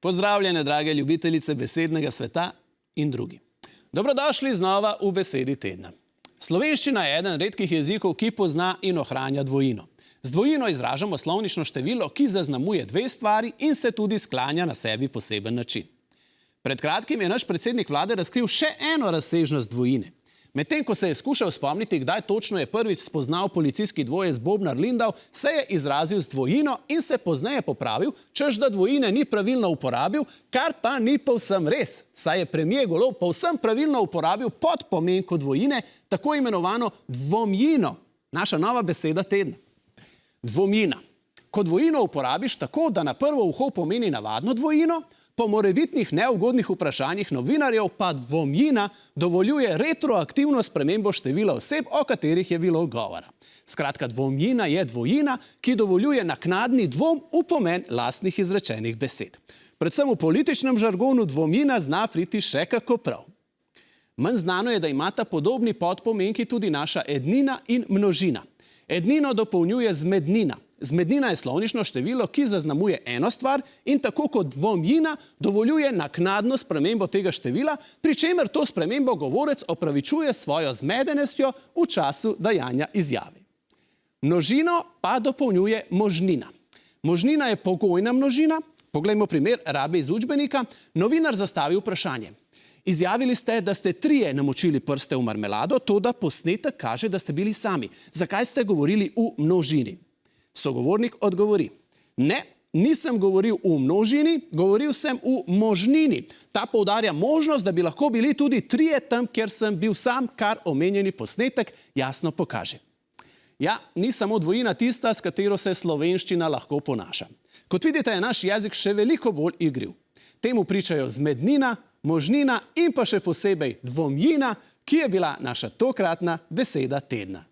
Pozdravljene, drage ljubitelice besednega sveta in drugi. Dobrodošli znova v Besedi tedna. Slovenščina je eden redkih jezikov, ki pozna in ohranja dvojino. Z dvojino izražamo slovnično število, ki zaznamuje dve stvari in se tudi sklanja na sebi poseben način. Pred kratkim je naš predsednik vlade razkril še eno razsežnost dvojine. Medtem ko se je skušal spomniti, kdaj točno je prvič spoznal policijski dvojec Bobnar Lindav, se je izrazil z dvojino in se pozneje popravil, češ da dvojine ni pravilno uporabil, kar pa ni povsem res, saj je premier Golob povsem pravilno uporabil podpomenko dvojine, tako imenovano dvomjino, naša nova beseda tedna. Dvomjina. Ko dvojino uporabiš tako, da na prvo uho pomeni navadno dvojino, po morebitnih neugodnih vprašanjih novinarjev pa dvomjina dovoljuje retroaktivno spremembo števila oseb, o katerih je bilo govora. Skratka, dvomjina je dvojina, ki dovoljuje naknadni dvom v pomen lastnih izrečenih besed. Predvsem v političnem žargonu dvomjina zna priti še kako prav. Manj znano je, da imata podobni podpomenki tudi naša ednina in množina. Ednino dopolnjuje zmednina. Zmednina je slovnično število, ki zaznamuje eno stvar in tako kot dvomjina dovoljuje naknadno spremembo tega števila, pri čemer to spremembo govorec opravičuje svojo zmedenostjo v času dajanja izjave. Množino pa dopolnjuje možnina. Možnina je pogojna množina. Poglejmo primer rabe iz učbenika. Novinar zastavi vprašanje. Izjavili ste, da ste trije namočili prste v marmelado, toda posnetek kaže, da ste bili sami. Zakaj ste govorili v množini? Sogovornik odgovori. Ne, nisem govoril v množini, govoril sem v možnini. Ta poudarja možnost, da bi lahko bili tudi trije tam, kjer sem bil sam, kar omenjeni posnetek jasno pokaže. Ja, ni samo dvojina tista, s katero se slovenščina lahko ponaša. Kot vidite, je naš jezik še veliko bolj igriv. Temu pričajo zmednina, možnina in pa še posebej dvomjina, ki je bila naša tokratna beseda tedna.